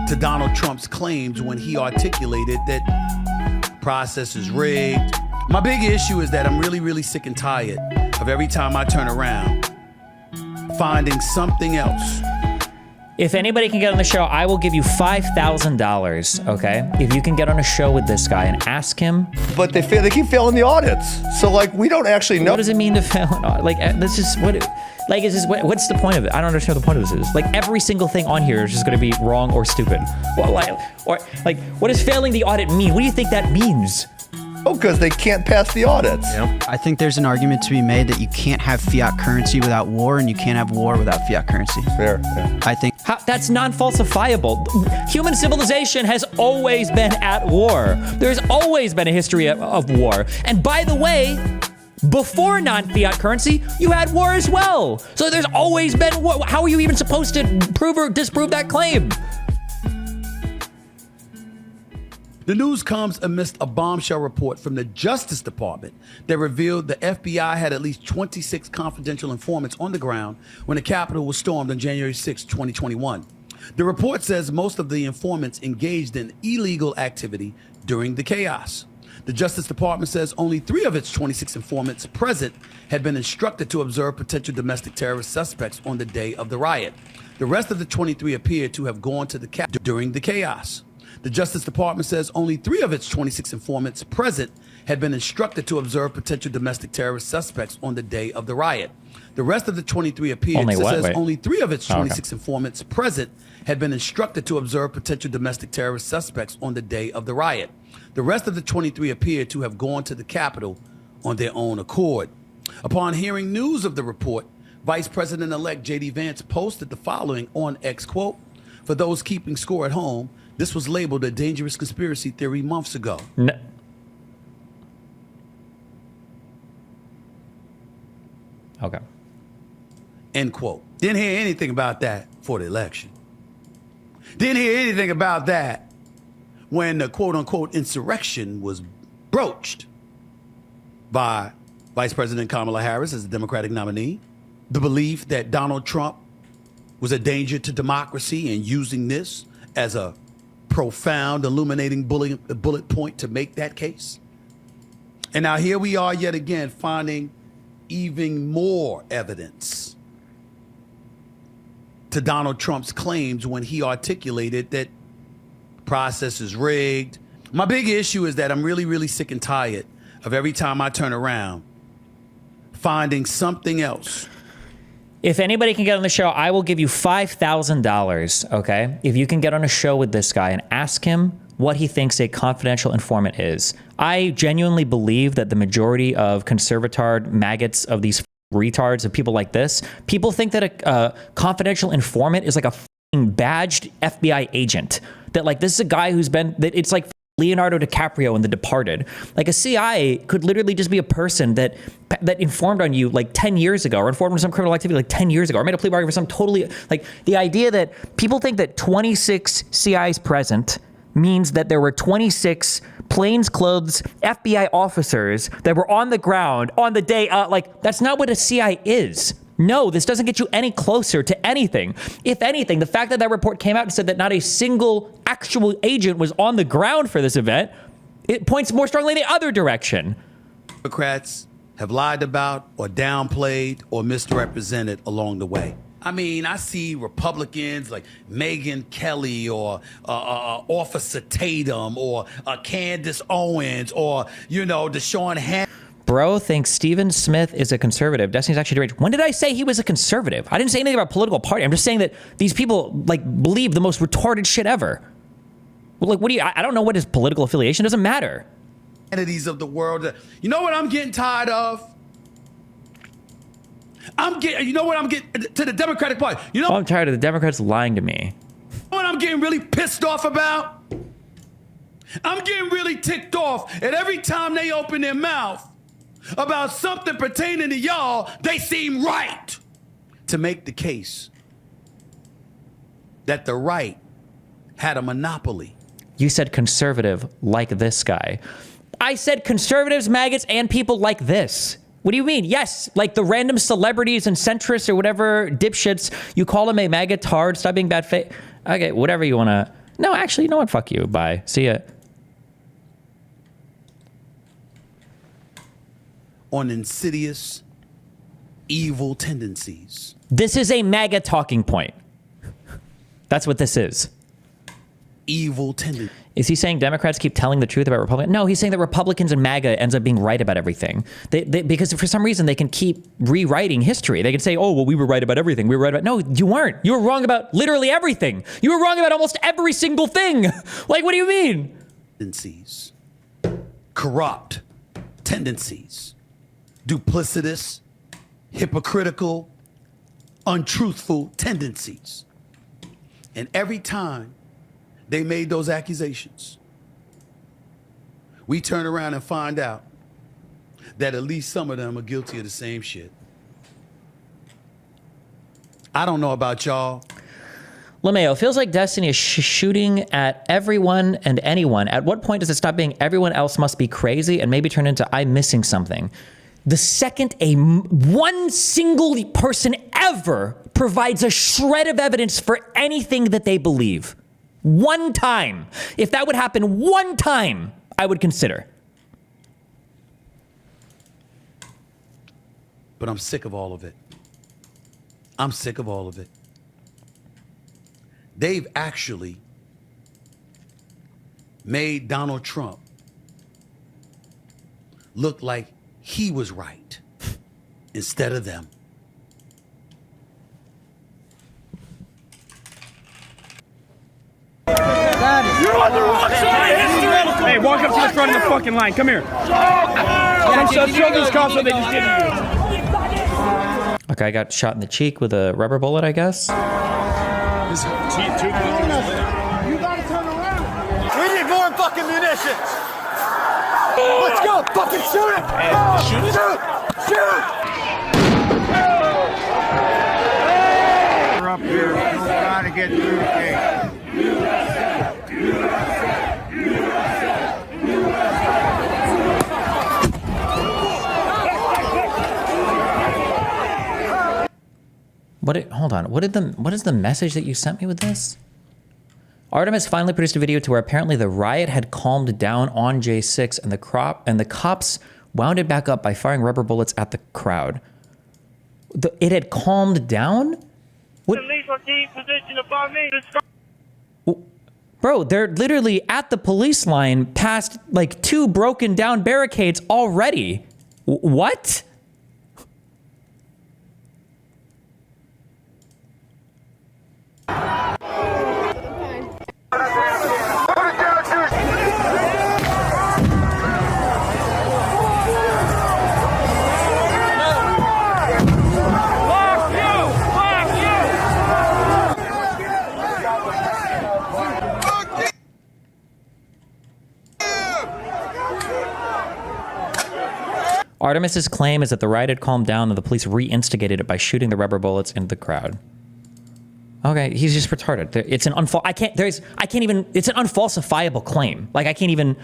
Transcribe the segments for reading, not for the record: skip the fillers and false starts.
to Donald Trump's claims when he articulated that process is rigged. My big issue is that I'm really sick and tired of every time I turn around finding something else. If anybody can get on the show, I will give you $5,000, okay? If you can get on a show with this guy and ask him. But they keep failing the audits. So, like, we don't actually know. What does it mean to fail? Like, this is what, like, is this, what's the point of it? I don't understand what the point of this is. Like, every single thing on here is just gonna be wrong or stupid. Or like, what does failing the audit mean? What do you think that means? Oh, because they can't pass the audits. Yep. I think there's an argument to be made that you can't have fiat currency without war, and you can't have war without fiat currency. Fair. Yeah. I think That's non-falsifiable. Human civilization has always been at war. There's always been a history of war. And by the way, before non-fiat currency, you had war as well. So there's always been war. How are you even supposed to prove or disprove that claim? The news comes amidst a bombshell report from the Justice Department that revealed the FBI had at least 26 confidential informants on the ground when the Capitol was stormed on January 6, 2021. The report says most of the informants engaged in illegal activity during the chaos. The Justice Department says only 3 of its 26 informants present had been instructed to observe potential domestic terrorist suspects on the day of the riot. The rest of the 23 appeared to have gone to the Capitol during the chaos. The Justice Department says only 3 of its 26 informants present had been instructed to observe potential domestic terrorist suspects on the day of the riot. The rest of the 23 appeared. Only 3 of its 26 informants present had been instructed to observe potential domestic terrorist suspects on the day of the riot. The rest of the 23 appeared to have gone to the Capitol on their own accord. Upon hearing news of the report, Vice President-elect J.D. Vance posted the following on X, quote, "For those keeping score at home, this was labeled a dangerous conspiracy theory months ago." No. Okay. End quote. Didn't hear anything about that for the election. Didn't hear anything about that when the quote-unquote insurrection was broached by Vice President Kamala Harris as the Democratic nominee. The belief that Donald Trump was a danger to democracy and using this as a profound, illuminating bullet point to make that case. And now here we are yet again finding even more evidence to Donald Trump's claims when he articulated that process is rigged. My big issue is that I'm really sick and tired of every time I turn around finding something else. If anybody can get on the show, I will give you $5,000, okay? If you can get on a show with this guy and ask him what he thinks a confidential informant is. I genuinely believe that the majority of conservatard maggots of these retards, of people like this, people think that a confidential informant is like a badged FBI agent. That like, this is a guy who's been, that it's like Leonardo DiCaprio in The Departed. Like a CI could literally just be a person that informed on you like 10 years ago, or informed on some criminal activity like 10 years ago, or made a plea bargain for some totally, like the idea that people think that 26 CIs present means that there were 26 plainclothes FBI officers that were on the ground on the day, like that's not what a CI is. No, this doesn't get you any closer to anything. If anything, the fact that that report came out and said that not a single actual agent was on the ground for this event, it points more strongly in the other direction. Democrats have lied about or downplayed or misrepresented along the way. I mean, I see Republicans like Megyn Kelly or Officer Tatum or Candace Owens or, Deshaun Hammond. Bro thinks Stephen Smith is a conservative. Destiny's actually deranged. When did I say he was a conservative? I didn't say anything about political party. I'm just saying that these people like believe the most retarded shit ever. Like, what do you? I don't know what his political affiliation. Doesn't matter. Entities of the world. You know what I'm getting tired of? I'm getting to the Democratic Party. I'm tired of the Democrats lying to me. What I'm getting really pissed off about? I'm getting really ticked off at every time they open their mouth about something pertaining to y'all, they seem right to make the case that the right had a monopoly. You said conservative like this guy. I said conservatives, maggots, and people like this. What do you mean? Yes, like the random celebrities and centrists or whatever dipshits, you call them a maggot tard, stop being bad faith. Okay, whatever you want to No, actually, you know what? Fuck you. Bye. See ya. On insidious, evil tendencies. This is a MAGA talking point. That's what this is. Evil tendencies. Is he saying Democrats keep telling the truth about Republicans? No, he's saying that Republicans and MAGA ends up being right about everything. Because for some reason they can keep rewriting history. They can say, oh, well, we were right about everything. We were right about... No, you weren't. You were wrong about literally everything. You were wrong about almost every single thing. Like, what do you mean? Tendencies. Corrupt tendencies. Duplicitous, hypocritical, untruthful tendencies. And every time they made those accusations, we turn around and find out that at least some of them are guilty of the same shit. I don't know about y'all. LeMayo, feels like Destiny is shooting at everyone and anyone. At what point does it stop being everyone else must be crazy and maybe turn into I'm missing something? The second one single person ever provides a shred of evidence for anything that they believe, one time, if that would happen one time, I would consider. But I'm sick of all of it. I'm sick of all of it. They've actually made Donald Trump look like he was right instead of them. You're on the wrong side of history! Hey, walk up to the front of the fucking line. Come here. Show these cops what they just did to you. Okay, I got shot in the cheek with a rubber bullet, I guess. You gotta turn around. We need more fucking munitions. Let's go. Fucking shoot it. Shoot it. Shoot. We're up here. We're trying to get through the gate. Hold on. What is the message that you sent me with this? Artemis finally produced a video to where apparently the riot had calmed down on J6 and the cops wound it back up by firing rubber bullets at the crowd. It had calmed down? What? Bro, they're literally at the police line past like 2 broken down barricades already. What? Artemis's claim is that the riot had calmed down and the police re-instigated it by shooting the rubber bullets into the crowd. Okay, he's just retarded. It's an it's an unfalsifiable claim. Like, I can't even,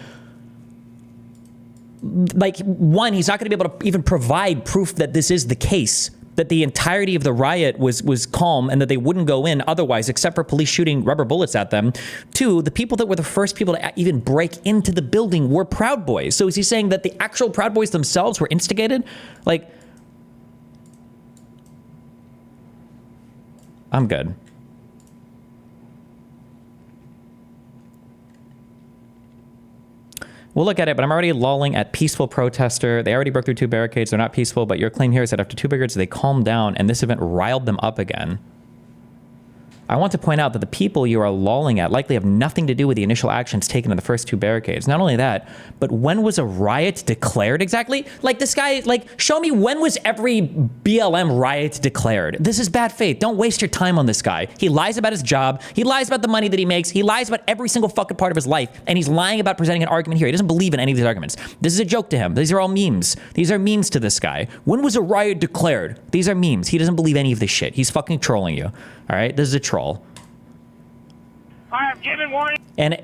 like, one, he's not going to be able to even provide proof that this is the case, that the entirety of the riot was calm and that they wouldn't go in otherwise except for police shooting rubber bullets at them. 2, the people that were the first people to even break into the building were Proud Boys. So is he saying that the actual Proud Boys themselves were instigated? Like, I'm good. We'll look at it, but I'm already lolling at peaceful protester. They already broke through 2 barricades. They're not peaceful, but your claim here is that after 2 barricades, they calmed down, and this event riled them up again. I want to point out that the people you are lolling at likely have nothing to do with the initial actions taken in the first 2 barricades. Not only that, but when was a riot declared exactly? Like, this guy, like, show me when was every BLM riot declared? This is bad faith. Don't waste your time on this guy. He lies about his job. He lies about the money that he makes. He lies about every single fucking part of his life. And he's lying about presenting an argument here. He doesn't believe in any of these arguments. This is a joke to him. These are all memes. These are memes to this guy. When was a riot declared? These are memes. He doesn't believe any of this shit. He's fucking trolling you. All right? This is a troll. I have given warning And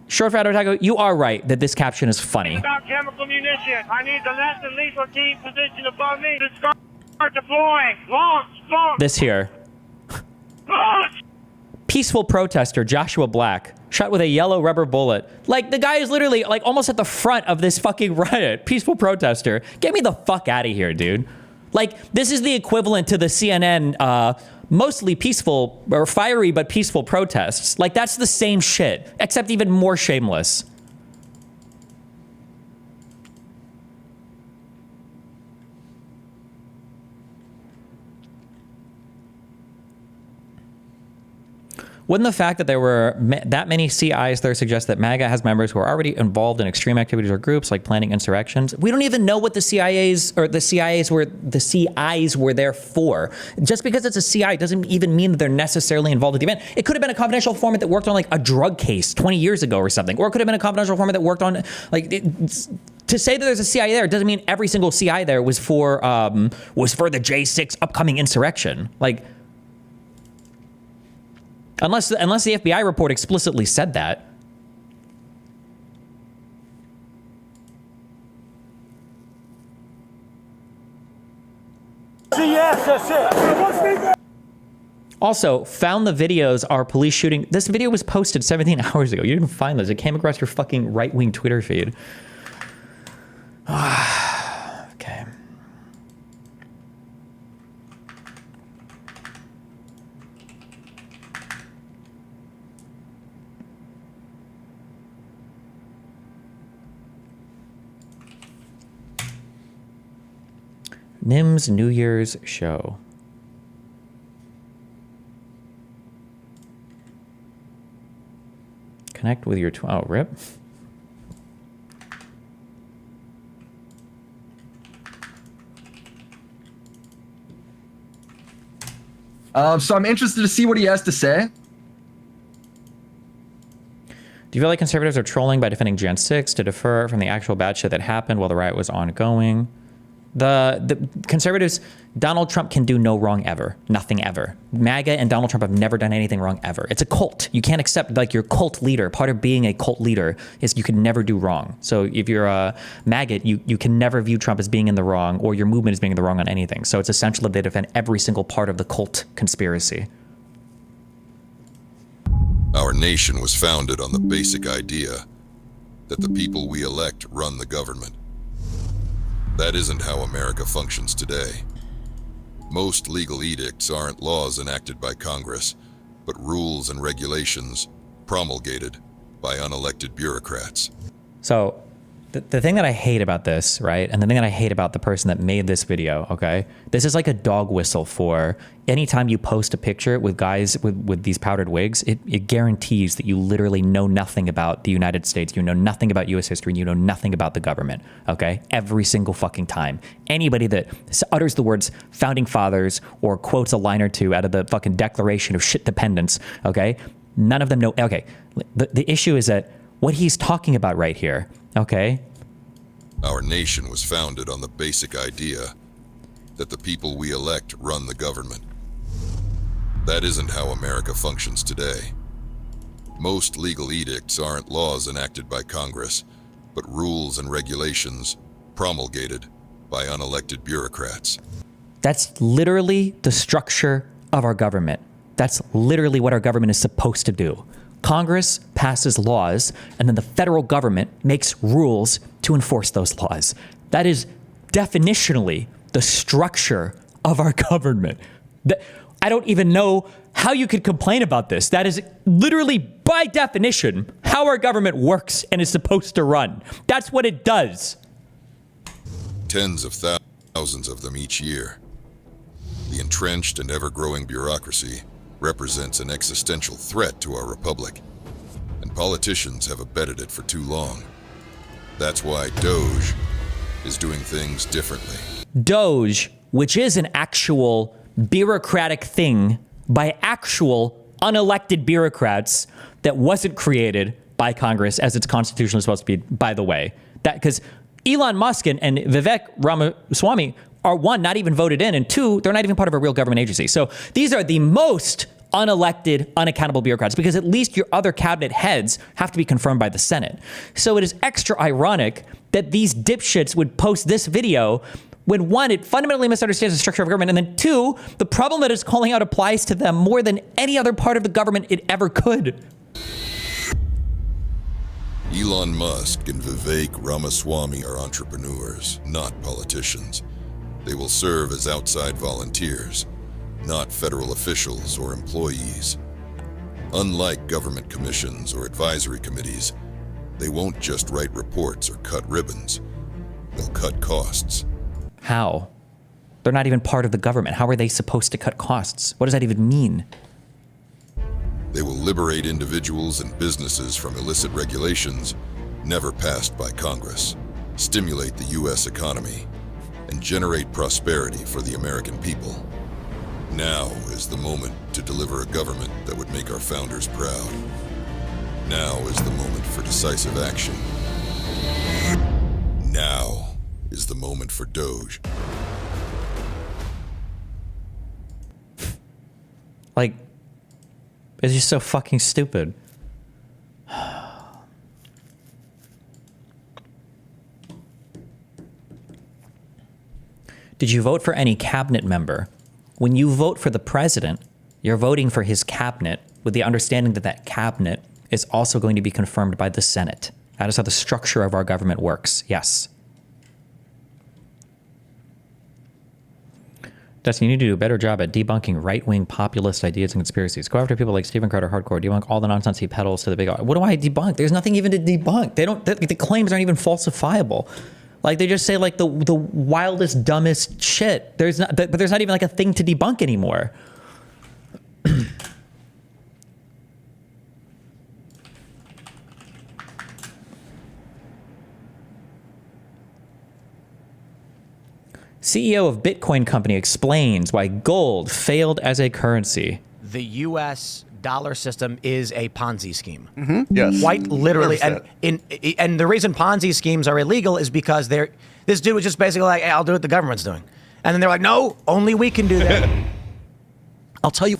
Short Fat Otago, you are right that this caption is funny. about chemical munition. I need the less than lethal team position above me to start deploying. Launch. This here. Launch. peaceful protester Joshua Black shot with a yellow rubber bullet. Like, the guy is literally like almost at the front of this fucking riot. Peaceful protester. Get me the fuck out of here, dude. Like, this is the equivalent to the CNN mostly peaceful or fiery but peaceful protests. Like, that's the same shit, except even more shameless. Wouldn't the fact that there were that many CIs there suggest that MAGA has members who are already involved in extreme activities or groups like planning insurrections? We don't even know what the CIs were there for. Just because it's a CI doesn't even mean that they're necessarily involved with the event. It could have been a confidential informant that worked on like a drug case 20 years ago or something, or it could have been a confidential informant that worked on like. To say that there's a CI there doesn't mean every single CI there was for the J6 upcoming insurrection. Like. Unless the FBI report explicitly said that. Yes, that's it. Also, found the videos are police shooting. This video was posted 17 hours ago. You didn't find those. It came across your fucking right-wing Twitter feed. Okay. Nim's New Year's show. Connect with your rip. So I'm interested to see what he has to say. Do you feel like conservatives are trolling by defending Jan 6 to defer from the actual bad shit that happened while the riot was ongoing? The conservatives, Donald Trump can do no wrong ever. Nothing ever. MAGA and Donald Trump have never done anything wrong ever. It's a cult. You can't accept, like, your cult leader. Part of being a cult leader is you can never do wrong. So if you're a MAGA, you can never view Trump as being in the wrong or your movement as being in the wrong on anything. So it's essential that they defend every single part of the cult conspiracy. Our nation was founded on the basic idea that the people we elect run the government. That isn't how America functions today. Most legal edicts aren't laws enacted by Congress, but rules and regulations promulgated by unelected bureaucrats. So the thing that I hate about this, right, and the thing that I hate about the person that made this video, okay, this is like a dog whistle for anytime you post a picture with guys with these powdered wigs, it guarantees that you literally know nothing about the United States, you know nothing about U.S. history, and you know nothing about the government, okay? Every single fucking time. Anybody that utters the words founding fathers or quotes a line or two out of the fucking Declaration of Shit Dependence, okay, none of them know. Okay, the issue is that what he's talking about right here, okay? Our nation was founded on the basic idea that the people we elect run the government. That isn't how America functions today. Most legal edicts aren't laws enacted by Congress, but rules and regulations promulgated by unelected bureaucrats. That's literally the structure of our government. That's literally what our government is supposed to do. Congress passes laws, and then the federal government makes rules to enforce those laws. That is definitionally the structure of our government. I don't even know how you could complain about this. That is literally, by definition, how our government works and is supposed to run. That's what it does. Tens of thousands of them each year. The entrenched and ever-growing bureaucracy represents an existential threat to our republic, and politicians have abetted it for too long. That's why DOGE is doing things differently. DOGE, which is an actual bureaucratic thing by actual unelected bureaucrats that wasn't created by Congress as it's constitutionally supposed to be, by the way. That because Elon Musk and Vivek Ramaswamy are, one, not even voted in, and two, they're not even part of a real government agency. So these are the most unelected, unaccountable bureaucrats, because at least your other cabinet heads have to be confirmed by the Senate. So it is extra ironic that these dipshits would post this video When one, it fundamentally misunderstands the structure of government, and then two, the problem that it's calling out applies to them more than any other part of the government it ever could. Elon Musk and Vivek Ramaswamy are entrepreneurs, not politicians. They will serve as outside volunteers, not federal officials or employees. Unlike government commissions or advisory committees, they won't just write reports or cut ribbons. They'll cut costs. How? They're not even part of the government. How are they supposed to cut costs? What does that even mean? They will liberate individuals and businesses from illicit regulations never passed by Congress, stimulate the U.S. economy, and generate prosperity for the American people. Now is the moment to deliver a government that would make our founders proud. Now is the moment for decisive action. Now is the moment for DOGE. Like, it's just so fucking stupid. Did you vote for any cabinet member? When you vote for the president, you're voting for his cabinet with the understanding that that cabinet is also going to be confirmed by the Senate. That is how the structure of our government works. Yes. Dustin, you need to do a better job at debunking right-wing populist ideas and conspiracies. Go after people like Stephen Crowder hardcore. Debunk all the nonsense he peddles to the big... What do I debunk? There's nothing even to debunk. The claims aren't even falsifiable. Like, they just say like the wildest, dumbest shit. But there's not even like a thing to debunk anymore. CEO of Bitcoin company explains why gold failed as a currency. The U.S. dollar system is a Ponzi scheme. Yes. Quite literally. And the reason Ponzi schemes are illegal is because this dude was just basically like, hey, I'll do what the government's doing. And then they're like, no, only we can do that. I'll tell you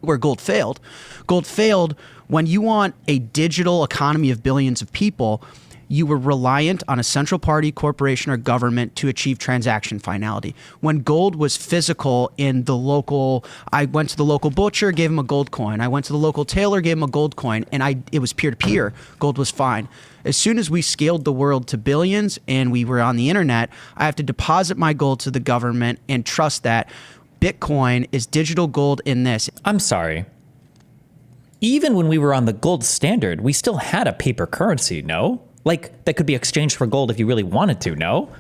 where gold failed. Gold failed when you want a digital economy of billions of people. You were reliant on a central party, corporation, or government to achieve transaction finality. When gold was physical in the local, I went to the local butcher, gave him a gold coin. I went to the local tailor, gave him a gold coin, and it was peer-to-peer. Gold was fine. As soon as we scaled the world to billions and we were on the internet, I have to deposit my gold to the government and trust that Bitcoin is digital gold in this. I'm sorry. Even when we were on the gold standard, we still had a paper currency, no? Like, that could be exchanged for gold if you really wanted to, no?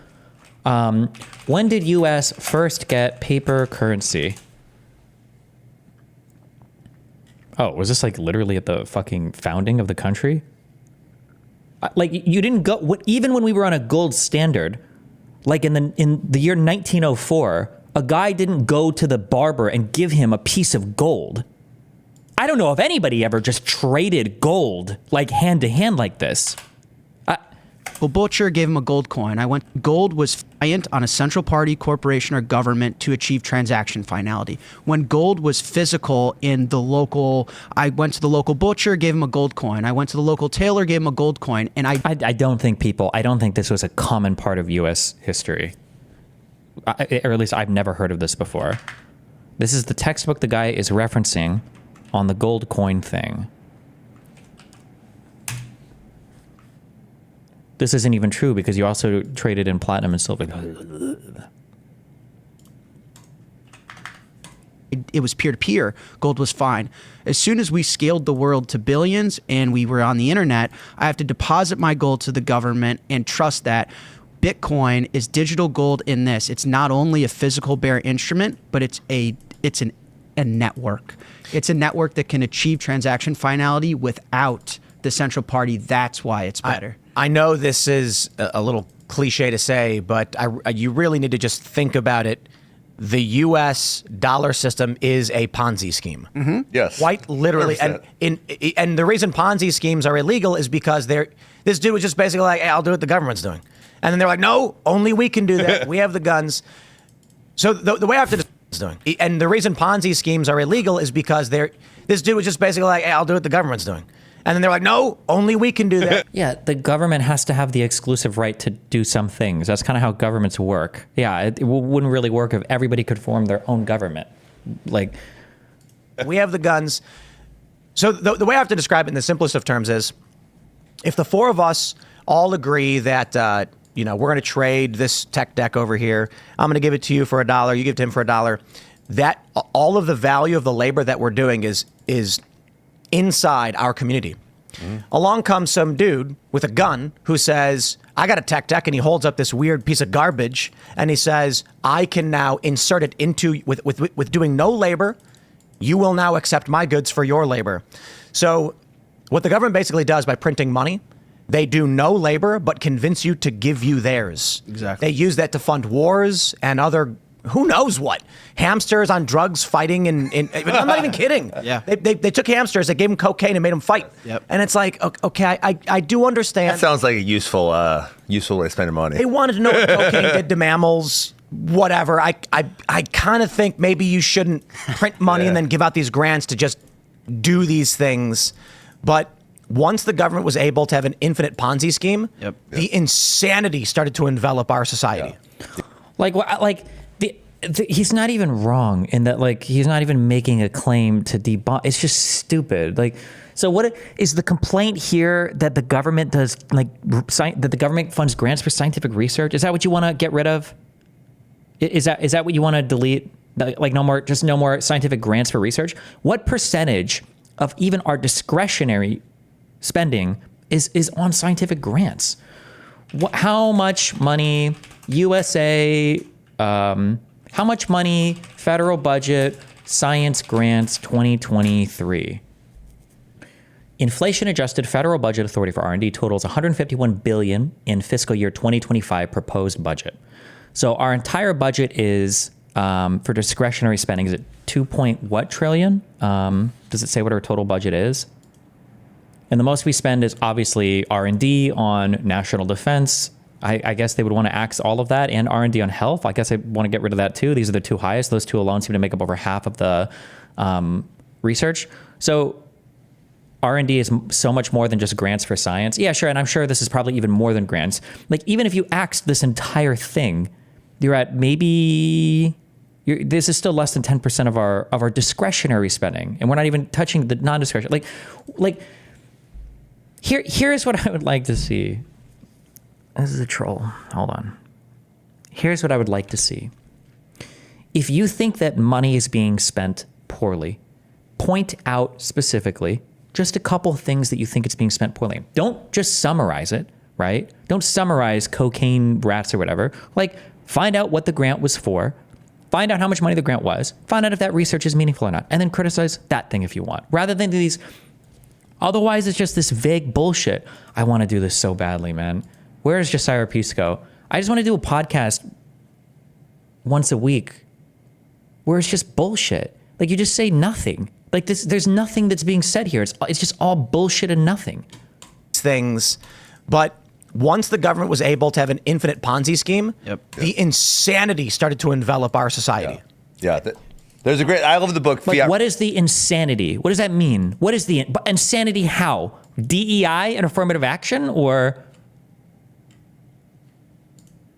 When did U.S. first get paper currency? Oh, was this like literally at the fucking founding of the country? Like, you didn't go, even when we were on a gold standard, like in the year 1904, a guy didn't go to the barber and give him a piece of gold. I don't know if anybody ever just traded gold, like hand to hand like this. Well, butcher gave him a gold coin. Gold was reliant on a central party, corporation, or government to achieve transaction finality. When gold was physical in the local, I went to the local butcher, gave him a gold coin. I went to the local tailor, gave him a gold coin. And I don't think this was a common part of U.S. history. Or at least I've never heard of this before. This is the textbook the guy is referencing on the gold coin thing. This isn't even true because you also traded in platinum and silver. It was peer-to-peer. Gold was fine. As soon as we scaled the world to billions and we were on the internet, I have to deposit my gold to the government and trust that Bitcoin is digital gold in this. It's not only a physical bare instrument, but it's a network. It's a network that can achieve transaction finality without the central party. That's why it's better. I know this is a little cliche to say, but you really need to just think about it. The U.S. dollar system is a Ponzi scheme. Yes. Quite literally. And the reason Ponzi schemes are illegal is because this dude was just basically like, hey, I'll do what the government's doing. And then they're like, no, only we can do that. We have the guns. So the way I have to doing. And the reason Ponzi schemes are illegal is because this dude was just basically like, hey, I'll do what the government's doing. And then they're like, no, only we can do that. Yeah, the government has to have the exclusive right to do some things. That's kind of how governments work. Yeah, it wouldn't really work if everybody could form their own government. Like, we have the guns. So the way I have to describe it in the simplest of terms is, if the four of us all agree that, we're going to trade this tech deck over here, I'm going to give it to you for $1, you give it to him for $1, that all of the value of the labor that we're doing is inside our community. Along comes some dude with a gun who says, I got a tech deck, and he holds up this weird piece of garbage, and he says, I can now insert it into, with doing no labor, you will now accept my goods for your labor. So what the government basically does by printing money, they do no labor, but convince you to give you theirs. Exactly. They use that to fund wars and other, who knows what, hamsters on drugs fighting in I'm not even kidding. Yeah. They took hamsters, they gave them cocaine and made them fight. Yep. And it's like, okay, I do understand. That sounds like a useful way to spend money. They wanted to know what cocaine did to mammals, whatever. I kind of think maybe you shouldn't print money and then give out these grants to just do these things. But once the government was able to have an infinite Ponzi scheme, the insanity started to envelop our society. He's not even wrong in that, like, he's not even making a claim to debunk. It's just stupid. Like, so what is the complaint here, that the government does, like, that the government funds grants for scientific research? Is that what you want to get rid of? Is that what you want to delete? Like, no more scientific grants for research? What percentage of even our discretionary spending is on scientific grants? How much money, USA, how much money, federal budget, science grants 2023? Inflation-adjusted federal budget authority for R&D totals $151 billion in fiscal year 2025 proposed budget. So our entire budget is, for discretionary spending, is it 2 trillion? Does it say what our total budget is? And the most we spend is obviously R&D on national defense. I guess they would want to axe all of that, and R&D on health. I guess they want to get rid of that too. These are the two highest. Those two alone seem to make up over half of the research. So R&D is so much more than just grants for science. Yeah, sure. And I'm sure this is probably even more than grants. Like, even if you axed this entire thing, you're at this is still less than 10% of our discretionary spending. And we're not even touching the non-discretionary. Like here's what I would like to see. This is a troll. Hold on. Here's what I would like to see. If you think that money is being spent poorly, point out specifically just a couple things that you think it's being spent poorly. Don't just summarize it, right? Don't summarize cocaine rats or whatever. Like, find out what the grant was for. Find out how much money the grant was. Find out if that research is meaningful or not. And then criticize that thing if you want. Rather than these... Otherwise, it's just this vague bullshit. I want to do this so badly, man. Where's Josiah Pisco? I just want to do a podcast once a week where it's just bullshit. Like, you just say nothing. Like, there's nothing that's being said here. It's just all bullshit and nothing. Things, but once the government was able to have an infinite Ponzi scheme, the insanity started to envelop our society. There's I love the book. Like, what is the insanity? What does that mean? What is the insanity? How? DEI and affirmative action, or?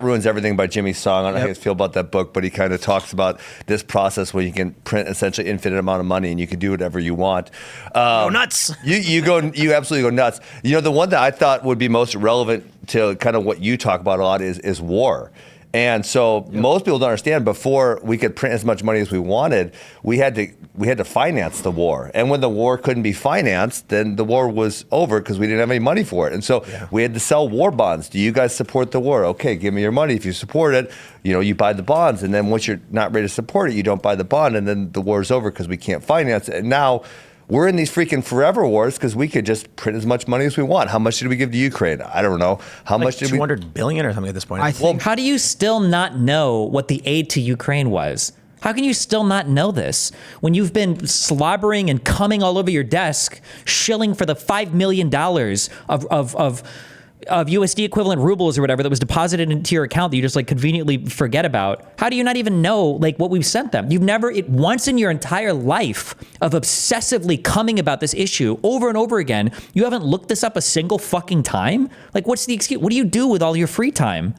Ruins Everything by Jimmy Song. I don't know how you guys feel about that book, but he kind of talks about this process where you can print essentially infinite amount of money and you can do whatever you want. Go nuts. You absolutely go nuts. You know, the one that I thought would be most relevant to kind of what you talk about a lot is war. And so most people don't understand, before we could print as much money as we wanted, we had to finance the war. And when the war couldn't be financed, then the war was over because we didn't have any money for it. And so we had to sell war bonds. Do you guys support the war? Okay, give me your money. If you support it, you buy the bonds. And then once you're not ready to support it, you don't buy the bond. And then the war is over because we can't finance it. And now we're in these freaking forever wars because we could just print as much money as we want. How much did we give to Ukraine? I don't know. How much did 200 billion or something at this point? I think. How do you still not know what the aid to Ukraine was? How can you still not know this when you've been slobbering and coming all over your desk, shilling for the $5 million of of USD equivalent rubles or whatever that was deposited into your account that you just like conveniently forget about. How do you not even know like what we've sent them? You've never, once in your entire life of obsessively coming about this issue over and over again, you haven't looked this up a single fucking time? Like, what's the excuse? What do you do with all your free time?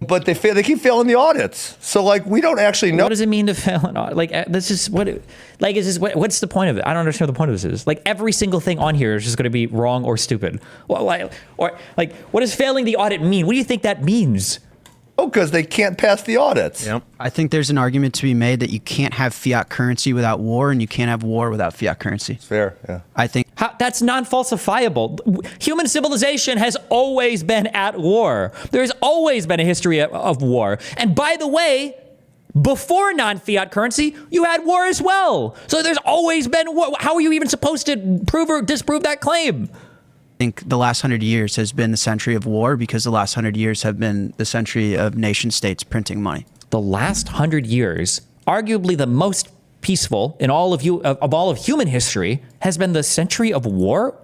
But they keep failing the audits. So like we don't actually know. What does it mean to fail an audit? Like this is what, like is this what's the point of it? I don't understand what the point of this is. Like every single thing on here is just going to be wrong or stupid. Well, or like what does failing the audit mean? What do you think that means? Oh, because they can't pass the audits. Yep. I think there's an argument to be made that you can't have fiat currency without war, and you can't have war without fiat currency. It's fair. Yeah. I think That's non-falsifiable. Human civilization has always been at war. There's always been a history of war. And by the way, before non-fiat currency, you had war as well. So there's always been war. How are you even supposed to prove or disprove that claim? I think the last 100 years has been the century of war because the last 100 years have been the century of nation states printing money. The last 100 years, arguably the most peaceful in all of human history, has been the century of war.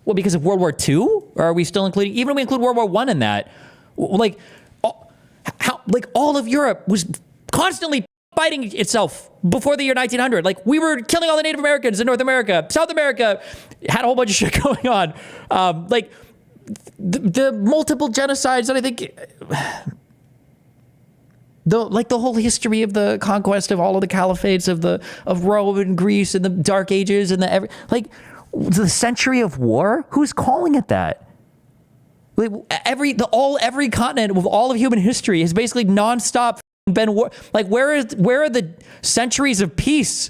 Well, because of World War II, or are we still including? Even if we include World War I in that, like, all of Europe was constantly fighting itself before the year 1900. Like we were killing all the Native Americans in North America. South America had a whole bunch of shit going on. Like the multiple genocides that I think the whole history of the conquest of all of the caliphates of Rome and Greece and the Dark Ages and the century of war. Who's calling it that? Like every continent with all of human history has basically nonstop been war. Like where are the centuries of peace?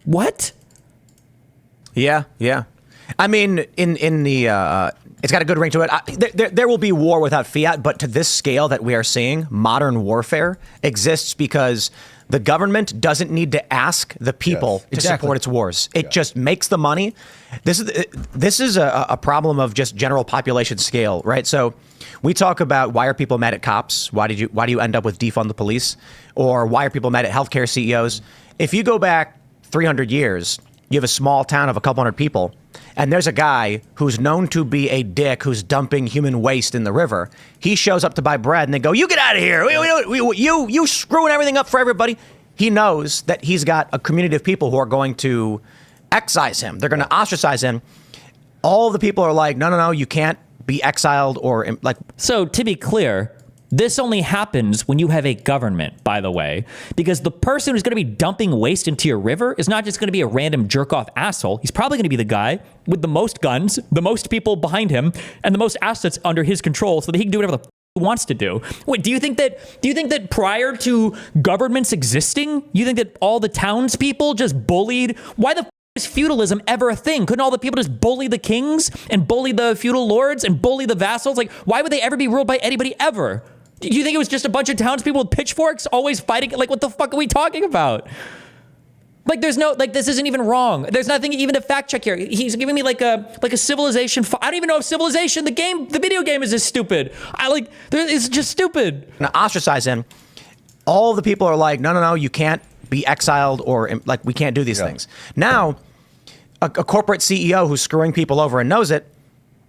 What? Yeah. I mean, in the it's got a good ring to it. There will be war without fiat, but to this scale that we are seeing, modern warfare exists because the government doesn't need to ask the people to support its wars. It just makes the money. This is a problem of just general population scale, right? So we talk about why are people mad at cops? Why do you end up with defund the police? Or why are people mad at healthcare CEOs? If you go back 300 years, you have a small town of a couple hundred people, and there's a guy who's known to be a dick who's dumping human waste in the river. He shows up to buy bread, and they go, "You get out of here! You screwing everything up for everybody." He knows that he's got a community of people who are going to excise him. They're going to ostracize him. All the people are like, no, you can't be exiled or like. So to be clear, this only happens when you have a government, by the way, because the person who's going to be dumping waste into your river is not just going to be a random jerk-off asshole. He's probably going to be the guy with the most guns, the most people behind him, and the most assets under his control so that he can do whatever the he wants to do. Wait, do you think that prior to governments existing, you think that all the townspeople just bullied? Why the is feudalism ever a thing? Couldn't all the people just bully the kings and bully the feudal lords and bully the vassals? Like, why would they ever be ruled by anybody ever? Do you think it was just a bunch of townspeople with pitchforks always fighting? Like, what the fuck are we talking about? Like, there's no, like, this isn't even wrong. There's nothing even to fact check here. He's giving me like a civilization. I don't even know if Civilization, the video game is this stupid. It's just stupid. Now, ostracize him. All the people are like, no, you can't be exiled or like, we can't do these things. Now, a corporate CEO who's screwing people over and knows it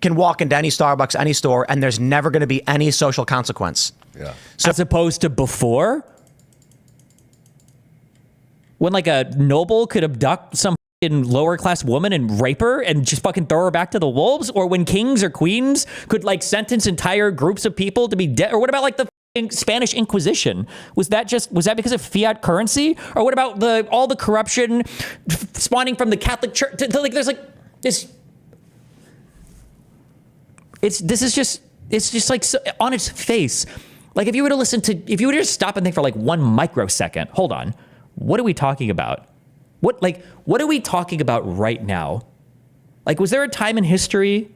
can walk into any Starbucks, any store, and there's never going to be any social consequence. Yeah. So, as opposed to before, when like a noble could abduct some lower class woman and rape her and just fucking throw her back to the wolves, or when kings or queens could like sentence entire groups of people to be dead, or what about like the Spanish Inquisition? Was that because of fiat currency, or what about all the corruption spawning from the Catholic Church? Like there's like this. It's just like so, on its face. Like if you were to just stop and think for like 1 microsecond, hold on. What are we talking about? What are we talking about right now? Like, was there a time in history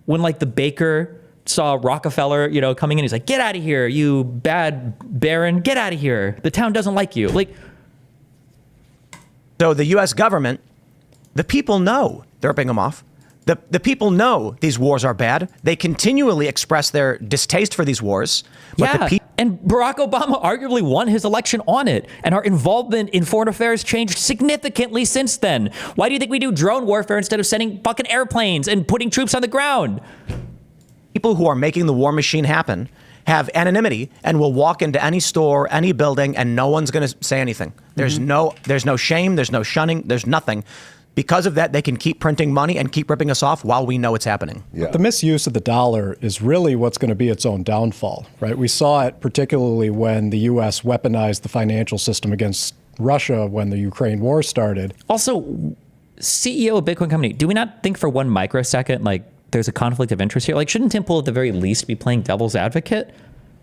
when like the baker saw Rockefeller, coming in? He's like, "Get out of here, you bad baron! Get out of here. The town doesn't like you." Like, so the U.S. government, the people know they're ripping them off. The people know these wars are bad. They continually express their distaste for these wars. But and Barack Obama arguably won his election on it. And our involvement in foreign affairs changed significantly since then. Why do you think we do drone warfare instead of sending fucking airplanes and putting troops on the ground? people who are making the war machine happen have anonymity and will walk into any store, any building, and no one's going to say anything. There's no shame, there's no shunning, there's nothing. Because of that, they can keep printing money and keep ripping us off while we know it's happening. Yeah. The misuse of the dollar is really what's going to be its own downfall, right? We saw it particularly when the U.S. weaponized the financial system against Russia when the Ukraine war started. Also, CEO of Bitcoin company, do we not think for one microsecond, like, there's a conflict of interest here? Like, shouldn't Tim Pool at the very least be playing devil's advocate?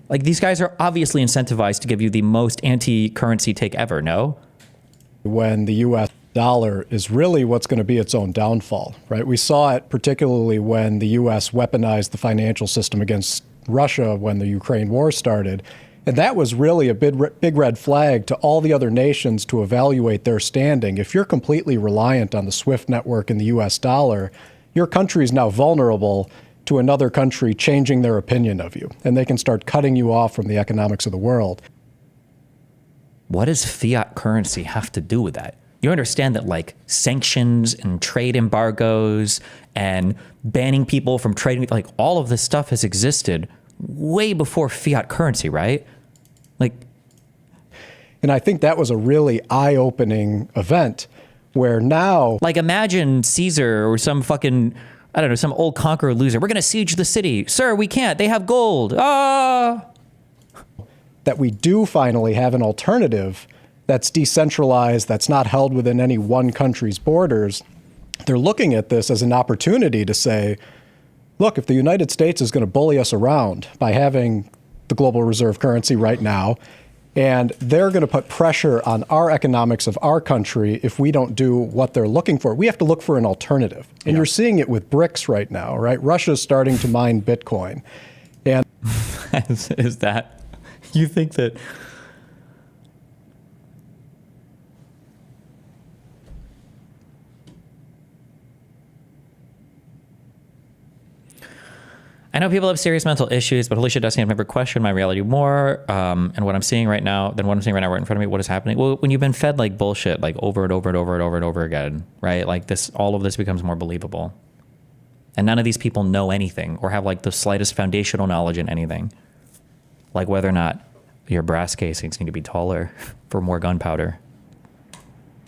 Like, these guys are obviously incentivized to give you the most anti-currency take ever, no? When the U.S. dollar is really what's going to be its own downfall, right? We saw it particularly when the U.S. weaponized the financial system against Russia when the Ukraine war started. And that was really a big red flag to all the other nations to evaluate their standing. If you're completely reliant on the SWIFT network and the U.S. dollar, your country is now vulnerable to another country changing their opinion of you, and they can start cutting you off from the economics of the world. What does fiat currency have to do with that? You understand that, like, sanctions and trade embargoes and banning people from trading, like, all of this stuff has existed way before fiat currency, right? Like, and I think that was a really eye-opening event where now, like, imagine Caesar or some fucking, I don't know, some old conqueror loser. We're going to siege the city. Sir, we can't. They have gold. Ah! That we do finally have an alternative that's decentralized, that's not held within any one country's borders. They're looking at this as an opportunity to say, look, if the United States is going to bully us around by having the global reserve currency right now, and they're going to put pressure on our economics of our country if we don't do what they're looking for. We have to look for an alternative. And you're seeing it with BRICS right now, right? Russia's starting to mine Bitcoin. And is that, you think that... I know people have serious mental issues, but holy shit, doesn't have ever questioned my reality more and what I'm seeing right now than what I'm seeing right now right in front of me. What is happening? Well, when you've been fed like bullshit, like over and over and over and over and over again, right? Like this, all of this becomes more believable. And none of these people know anything or have like the slightest foundational knowledge in anything. Like whether or not your brass casings need to be taller for more gunpowder.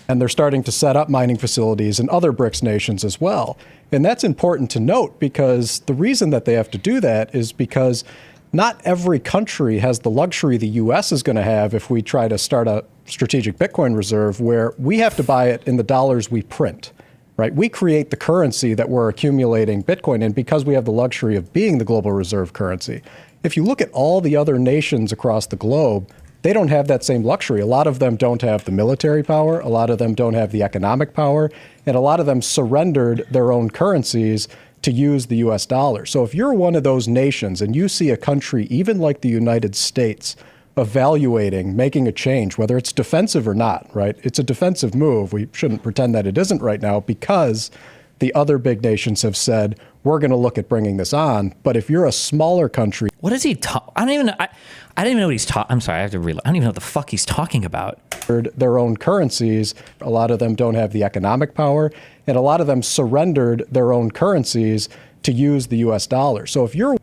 And they're starting to set up mining facilities in other BRICS nations as well. And that's important to note because the reason that they have to do that is because not every country has the luxury the U.S. is going to have if we try to start a strategic Bitcoin reserve where we have to buy it in the dollars we print, right? We create the currency that we're accumulating Bitcoin in because we have the luxury of being the global reserve currency. If you look at all the other nations across the globe, they don't have that same luxury. A lot of them don't have the military power. A lot of them don't have the economic power. And a lot of them surrendered their own currencies to use the US dollar. So if you're one of those nations and you see a country, even like the United States, evaluating, making a change, whether it's defensive or not, right? It's a defensive move. We shouldn't pretend that it isn't right now because the other big nations have said, we're going to look at bringing this on. But if you're a smaller country... What is he talking? I don't even know what he's talking. I'm sorry, I have to reload. I don't even know what the fuck he's talking about. Their own currencies. A lot of them don't have the economic power, and a lot of them surrendered their own currencies to use the US dollar. So if you're...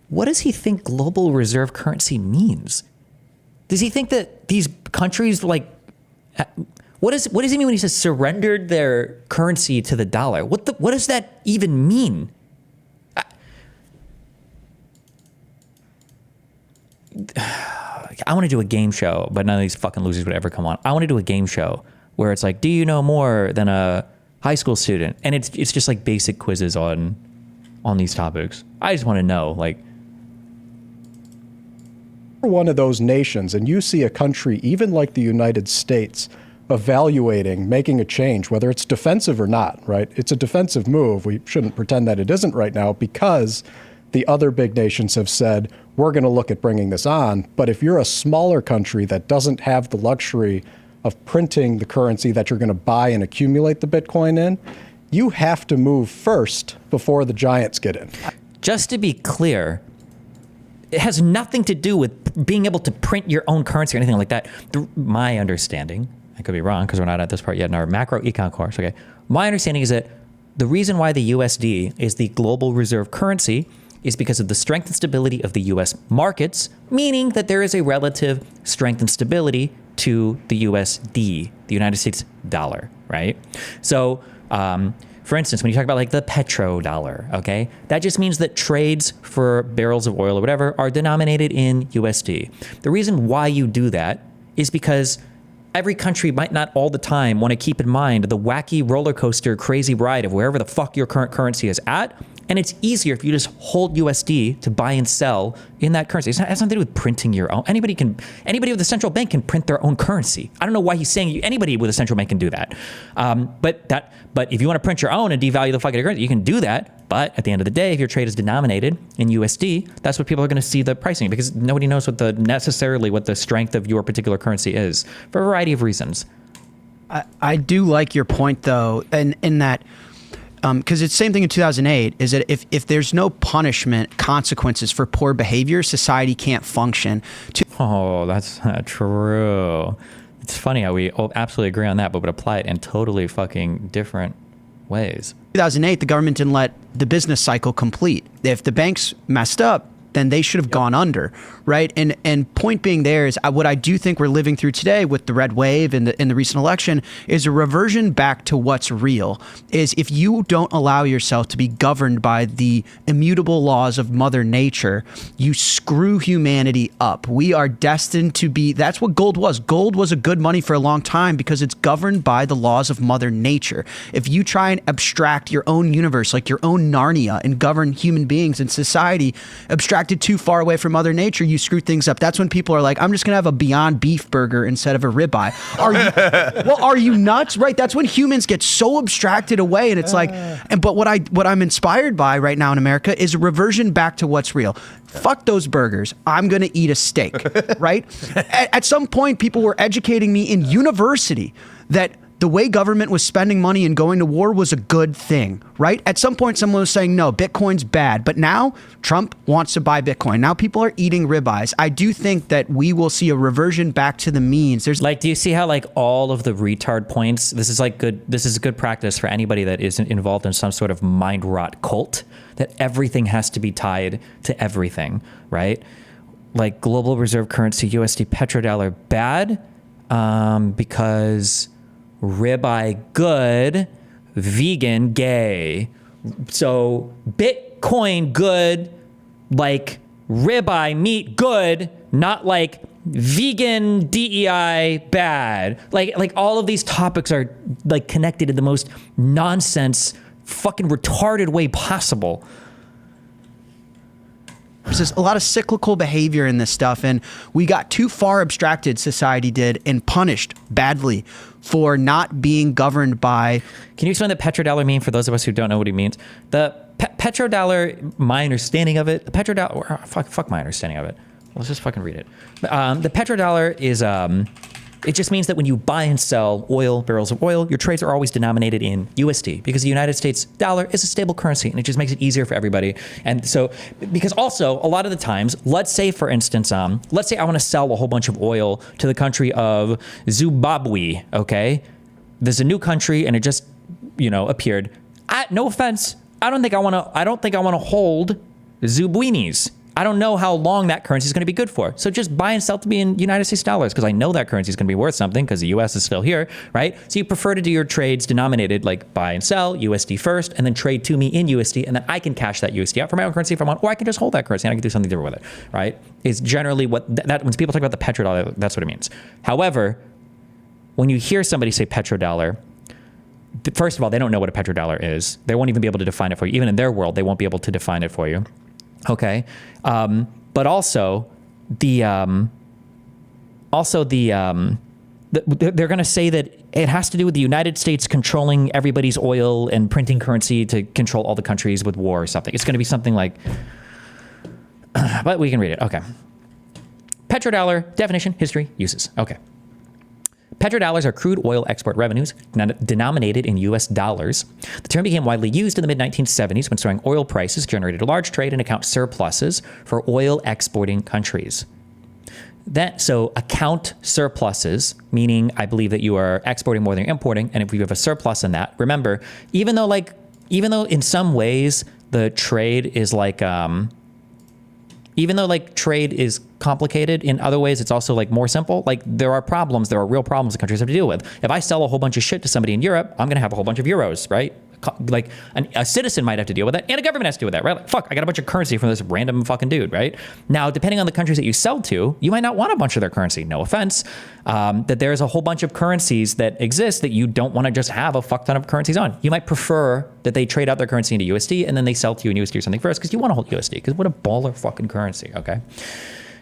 What does he think global reserve currency means? Does he think that these countries like... What does he mean when he says surrendered their currency to the dollar? What does that even mean? I want to do a game show, but none of these fucking losers would ever come on. I want to do a game show where it's like, do you know more than a high school student? And it's just like basic quizzes on these topics. I just want to know, like, one of those nations and you see a country, even like the United States, evaluating, making a change, whether it's defensive or not, right? It's a defensive move. We shouldn't pretend that it isn't right now because the other big nations have said, we're going to look at bringing this on. But if you're a smaller country that doesn't have the luxury of printing the currency that you're going to buy and accumulate the Bitcoin in, you have to move first before the giants get in. Just to be clear, it has nothing to do with being able to print your own currency or anything like that. My understanding I could be wrong because we're not at this part yet in our macro econ course. Okay. My understanding is that the reason why the USD is the global reserve currency is because of the strength and stability of the US markets, meaning that there is a relative strength and stability to the USD, the United States dollar, right? So, for instance, when you talk about like the petrodollar, okay, that just means that trades for barrels of oil or whatever are denominated in USD. The reason why you do that is because every country might not all the time want to keep in mind the wacky roller coaster crazy ride of wherever the fuck your current currency is at. And it's easier if you just hold USD to buy and sell in that currency. It has nothing to do with printing your own. Anybody with a central bank can print their own currency. I don't know why he's saying anybody with a central bank can do that. But if you want to print your own and devalue the fucking currency, you can do that. But at the end of the day, if your trade is denominated in USD, that's what people are going to see the pricing, because nobody knows necessarily what the strength of your particular currency is for a variety of reasons. I do like your point though, in that. Because it's the same thing in 2008, is that if there's no punishment, consequences for poor behavior, society can't function. Oh, that's not true. It's funny how we absolutely agree on that, but would apply it in totally fucking different ways. 2008, the government didn't let the business cycle complete. If the banks messed up, then they should have gone under, right? And point being there is what I do think we're living through today with the red wave and in the recent election is a reversion back to what's real. Is if you don't allow yourself to be governed by the immutable laws of Mother Nature, you screw humanity up. We are destined to be, that's what gold was. Gold was a good money for a long time because it's governed by the laws of Mother Nature. If you try and abstract your own universe, like your own Narnia, and govern human beings and society, abstracted too far away from Mother Nature, you screw things up. That's when people are like, I'm just gonna have a Beyond Beef burger instead of a ribeye. Are you nuts? Right? That's when humans get so abstracted away, and it's like, but what I'm inspired by right now in America is a reversion back to what's real. Fuck those burgers. I'm gonna eat a steak. Right? At some point, people were educating me in university that the way government was spending money and going to war was a good thing, right? At some point, someone was saying, no, Bitcoin's bad. But now Trump wants to buy Bitcoin. Now people are eating ribeyes. I do think that we will see a reversion back to the means. There's like, do you see how like all of the retard points, this is good practice for anybody that isn't involved in some sort of mind rot cult, that everything has to be tied to everything, right? Like global reserve currency, USD, petrodollar, bad, because ribeye good, vegan gay. So Bitcoin good, like ribeye meat good, not like vegan DEI bad. Like all of these topics are like connected in the most nonsense, fucking retarded way possible. There's a lot of cyclical behavior in this stuff, and we got too far abstracted, society did, and punished badly for not being governed by... Can you explain the petrodollar mean for those of us who don't know what he means? The petrodollar, my understanding of it, the petrodollar, fuck my understanding of it. Let's just fucking read it. The petrodollar is... It just means that when you buy and sell barrels of oil, your trades are always denominated in USD because the United States dollar is a stable currency, and it just makes it easier for everybody. And so, because also a lot of the times, let's say for instance, let's say I want to sell a whole bunch of oil to the country of Zimbabwe. Okay, there's a new country, and it just appeared. No offense, I don't think I want to hold Zimbabweans. I don't know how long that currency is going to be good for. So just buy and sell to me in United States dollars because I know that currency is going to be worth something because the US is still here, right? So you prefer to do your trades denominated like buy and sell USD first and then trade to me in USD, and then I can cash that USD out for my own currency if I want, or I can just hold that currency and I can do something different with it, right? Is generally what that when people talk about the petrodollar, that's what it means. However, when you hear somebody say petrodollar, first of all, they don't know what a petrodollar is. They won't even be able to define it for you. Even in their world, they won't be able to define it for you. Okay, but also they're going to say that it has to do with the United States controlling everybody's oil and printing currency to control all the countries with war or something. It's going to be something like, but we can read it. Okay. Petrodollar, definition, history, uses. Okay. Petrodollars are crude oil export revenues denominated in U.S. dollars. The term became widely used in the mid-1970s when soaring oil prices generated a large trade and account surpluses for oil exporting countries. So account surpluses, meaning I believe that you are exporting more than you're importing. And if you have a surplus in that, remember, even though in some ways the trade is like, even though like trade is complicated, in other ways it's also like more simple. Like there are real problems that countries have to deal with. If I sell a whole bunch of shit to somebody in Europe, I'm going to have a whole bunch of euros, right? Like a citizen might have to deal with that, and a government has to deal with that, right? Like, fuck, I got a bunch of currency from this random fucking dude, right? Now, depending on the countries that you sell to, you might not want a bunch of their currency. No offense, that there's a whole bunch of currencies that exist that you don't want to just have a fuck ton of currencies on. You might prefer that they trade out their currency into USD and then they sell to you in USD or something first because you want to hold USD, because what a baller fucking currency, okay?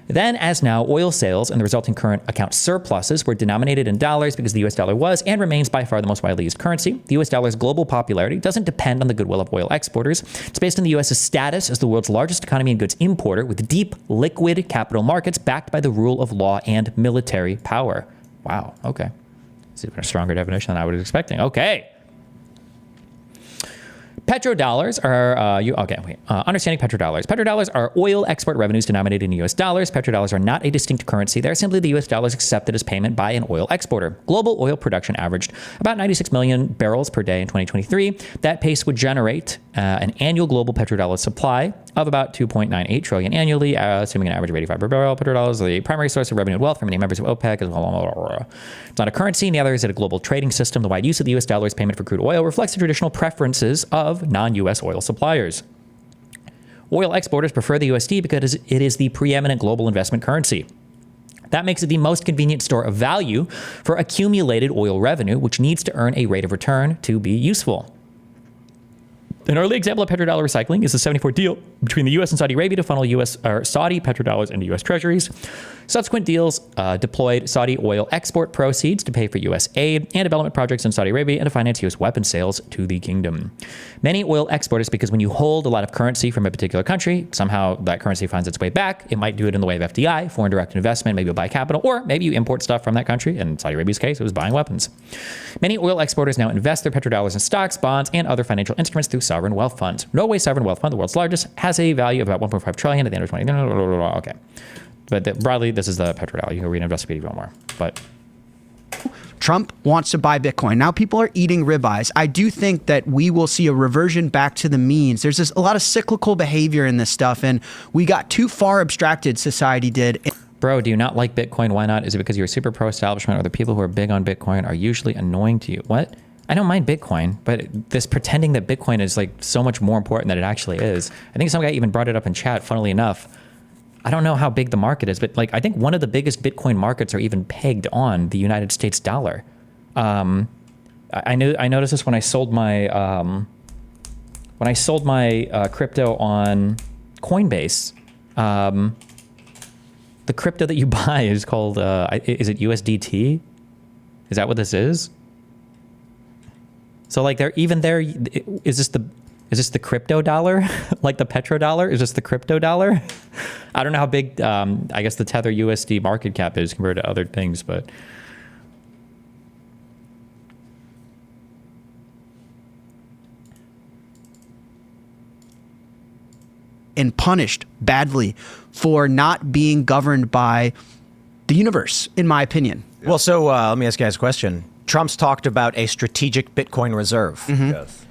Then, as now, oil sales and the resulting current account surpluses were denominated in dollars because the US dollar was and remains by far the most widely used currency. The US dollar's global popularity doesn't depend on the goodwill of oil exporters. It's based on the US's status as the world's largest economy and goods importer with deep, liquid capital markets backed by the rule of law and military power. Wow, okay. This is a stronger definition than I was expecting. Okay. Petrodollars are, understanding petrodollars. Petrodollars are oil export revenues denominated in US dollars. Petrodollars are not a distinct currency. They're simply the US dollars accepted as payment by an oil exporter. Global oil production averaged about 96 million barrels per day in 2023. That pace would generate an annual global petrodollar supply of about 2.98 trillion annually, assuming an average of 85 per barrel. Petrodollars are the primary source of revenue and wealth for many members of OPEC. It's not a currency, neither is it a global trading system. The wide use of the US dollar as payment for crude oil reflects the traditional preferences of non-US oil suppliers. Oil exporters prefer the USD because it is the preeminent global investment currency. That makes it the most convenient store of value for accumulated oil revenue, which needs to earn a rate of return to be useful. An early example of petrodollar recycling is the 74 deal between the U.S. and Saudi Arabia to funnel Saudi petrodollars into U.S. treasuries. Subsequent deals deployed Saudi oil export proceeds to pay for U.S. aid and development projects in Saudi Arabia and to finance U.S. weapon sales to the kingdom. Many oil exporters, because when you hold a lot of currency from a particular country, somehow that currency finds its way back. It might do it in the way of FDI, foreign direct investment, maybe you'll buy capital, or maybe you import stuff from that country. In Saudi Arabia's case, it was buying weapons. Many oil exporters now invest their petrodollars in stocks, bonds, and other financial instruments through sovereign wealth funds. Norway's sovereign wealth fund, the world's largest, has a value of about 1.5 trillion at the end of 20. Okay. But broadly, this is the petrodollar. You can read Investigate if you want more. But Trump wants to buy Bitcoin. Now people are eating ribeyes. I do think that we will see a reversion back to the means. There's a lot of cyclical behavior in this stuff, and we got too far abstracted, society did. Bro, do you not like Bitcoin? Why not? Is it because you're super pro-establishment, or the people who are big on Bitcoin are usually annoying to you? What? I don't mind Bitcoin, but this pretending that Bitcoin is like so much more important than it actually is. I think some guy even brought it up in chat, funnily enough. I don't know how big the market is, but like I think one of the biggest Bitcoin markets are even pegged on the United States dollar. I noticed this when I sold my crypto on Coinbase. The crypto that you buy is called is it USDT? Is that what this is? So like is this the crypto dollar? Like the petrodollar? Is this the crypto dollar? I don't know how big, I guess the Tether USD market cap is compared to other things, but. And punished badly for not being governed by the universe, in my opinion. Well, so let me ask you guys a question. Trump's talked about a strategic Bitcoin reserve. Mm-hmm. Yes.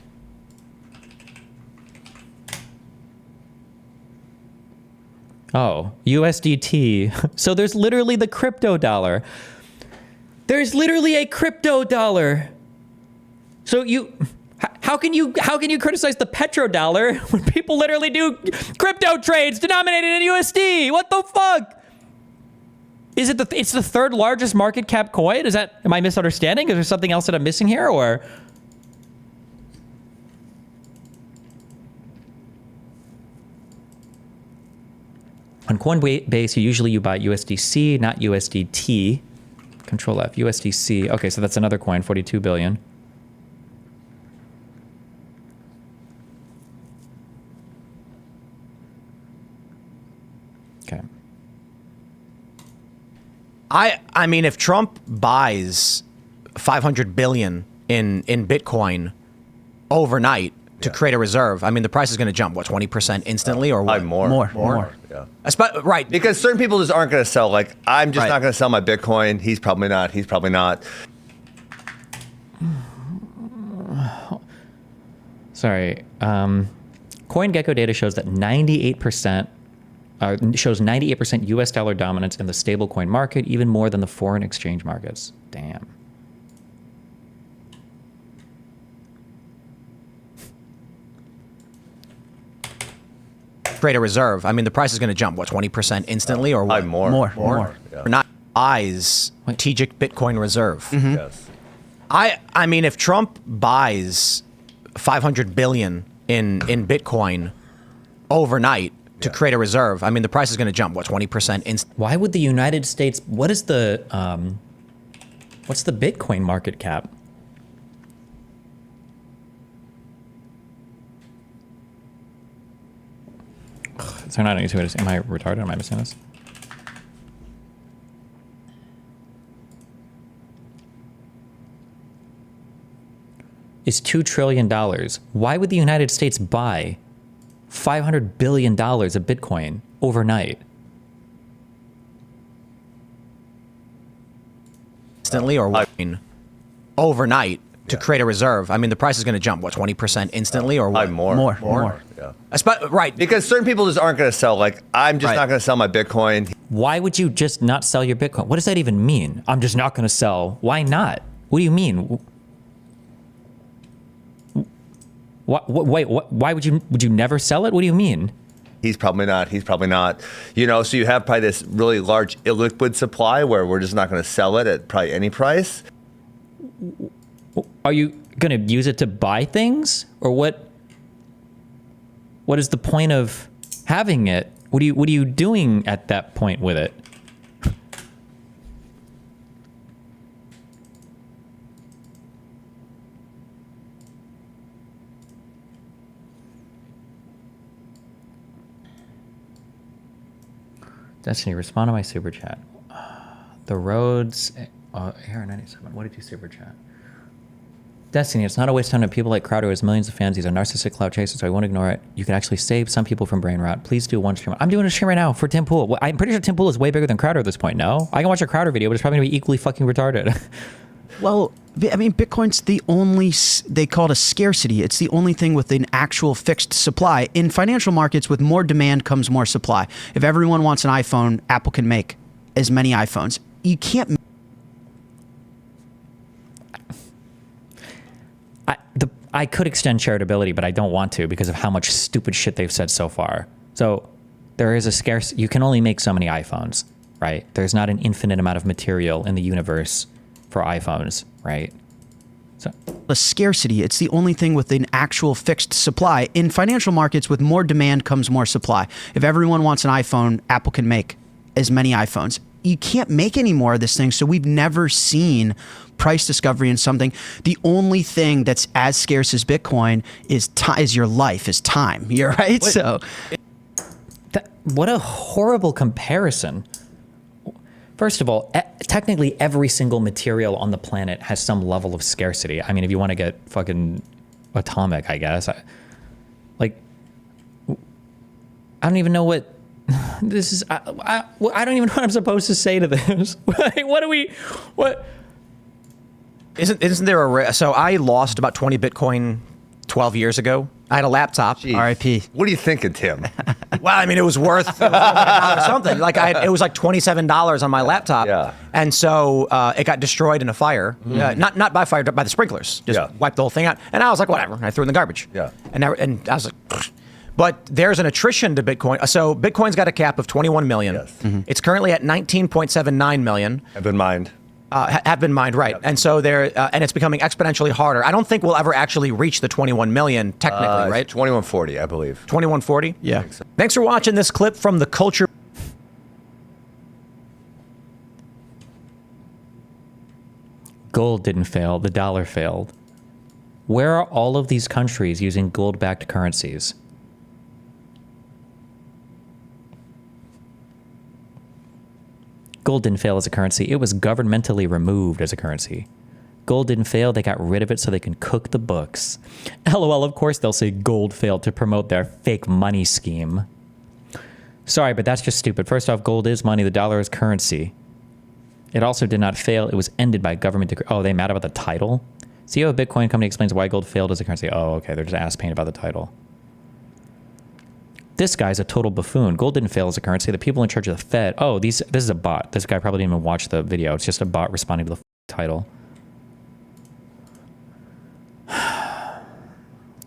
Oh, USDT. So there's literally the crypto dollar. There's literally a crypto dollar. So how can you criticize the petrodollar when people literally do crypto trades denominated in USD? What the fuck? Is it it's the third largest market cap coin? Am I misunderstanding? Is there something else that I'm missing here, or? On Coinbase, you buy USDC, not USDT. Control F, USDC. Okay, so that's another coin, 42 billion. Okay. I mean, if Trump buys 500 billion in Bitcoin overnight, to create a reserve, I mean, the price is going to jump, what, 20% instantly or what? More. Yeah. Right. Because certain people just aren't going to sell. Like, I'm just not going to sell my Bitcoin. He's probably not. He's probably not. Sorry. CoinGecko data shows that 98% US dollar dominance in the stablecoin market, even more than the foreign exchange markets. Damn. Create a reserve. I mean, the price is going to jump, what, 20% instantly or what? More. Yeah. Not buys strategic Bitcoin reserve. Yes. I mean, if Trump buys 500 billion in Bitcoin overnight to create a reserve, I mean, the price is going to jump, what, 20% Why would the United States, what's the Bitcoin market cap? Is there not any way to, am I retarded? Am I missing this? Is $2 trillion. Why would the United States buy $500 billion of Bitcoin overnight? Instantly or what? Overnight to create a reserve. I mean, the price is going to jump, what, 20% instantly or what? More. Yeah. Right. Because certain people just aren't going to sell. Like, I'm just not going to sell my Bitcoin. Why would you just not sell your Bitcoin? What does that even mean? I'm just not going to sell. Why not? What do you mean? Wait, why would you never sell it? What do you mean? He's probably not. He's probably not. You know, so you have probably this really large illiquid supply where we're just not going to sell it at probably any price. Are you going to use it to buy things, or what? What is the point of having it? What are you doing at that point with it? Destiny, respond to my super chat. The roads, Aaron 97. What did you super chat? Destiny, it's not a waste of time to people like Crowder who has millions of fans. These are narcissistic clout chasers, so I won't ignore it. You can actually save some people from brain rot. Please do one stream. I'm doing a stream right now for Tim Pool. I'm pretty sure Tim Pool is way bigger than Crowder at this point. No, I can watch a Crowder video, but it's probably gonna be equally fucking retarded. Well, I mean, Bitcoin's the only, they call it a scarcity. It's the only thing with an actual fixed supply. In financial markets, with more demand comes more supply. If everyone wants an iPhone, Apple can make as many iPhones. You can't. I could extend charitability, but I don't want to because of how much stupid shit they've said so far. So there is a scarce, you can only make so many iPhones, right? There's not an infinite amount of material in the universe for iPhones, right? So a scarcity. It's the only thing with an actual fixed supply. In financial markets, with more demand comes more supply. If everyone wants an iPhone, Apple can make as many iPhones. You can't make any more of this thing, so we've never seen price discovery in something. The only thing that's as scarce as Bitcoin is your life, is time. You're right. So, what a horrible comparison. First of all, technically every single material on the planet has some level of scarcity. I mean, if you want to get fucking atomic, I guess. I don't even know what this is. I don't even know what I'm supposed to say to this. What? Isn't there a so I lost about 20 Bitcoin 12 years ago. I had a laptop. Jeez. RIP. What are you thinking, Tim? Well, I mean, it was worth something. Like it was like $27 on my laptop. Yeah. And so it got destroyed in a fire. Not by fire, but by the sprinklers. Just wiped the whole thing out. And I was like, whatever. And I threw it in the garbage. Yeah. And I was like, but there's an attrition to Bitcoin. So Bitcoin's got a cap of 21 million. Yes. It's currently at 19.79 million. Have been mined. Have been mined, right? Yep. And so and it's becoming exponentially harder. I don't think we'll ever actually reach the 21 million technically, right? 2140, I believe. 2140. Yeah. So. Thanks for watching this clip from the Culture. Gold didn't fail. The dollar failed. Where are all of these countries using gold-backed currencies? Gold didn't fail as a currency. It was governmentally removed as a currency. gold didn't fail, they got rid of it so they can cook the books. LOL, of course they'll say gold failed to promote their fake money scheme. Sorry, but that's just stupid. First off, gold is money, the dollar is currency. It also did not fail, it was ended by government decree. Oh, they mad about the title? CEO of Bitcoin company explains why gold failed as a currency. Oh, okay, they're just ass painted about the title. This guy's a total buffoon. Gold didn't fail as a currency. The people in charge of the Fed. Oh, this is a bot. This guy probably didn't even watch the video. It's just a bot responding to the title.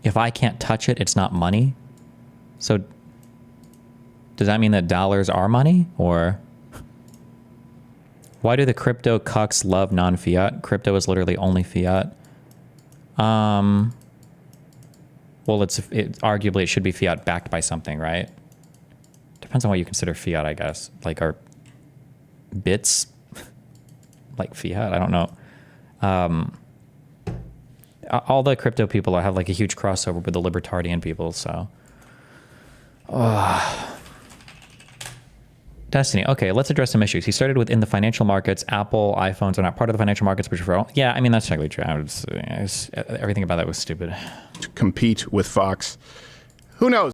If I can't touch it, it's not money. So does that mean that dollars are money? Or why do the crypto cucks love non-fiat? Crypto is literally only fiat. Well, arguably it should be fiat backed by something, right? Depends on what you consider fiat, I guess. Like, are bits like fiat? I don't know. All the crypto people have like a huge crossover with the libertarian people, so. Destiny. Okay, let's address some issues. He started with in the financial markets, Apple, iPhones are not part of the financial markets, which for all. Yeah, I mean, that's technically true. Everything about that was stupid. To compete with Fox. Who knows?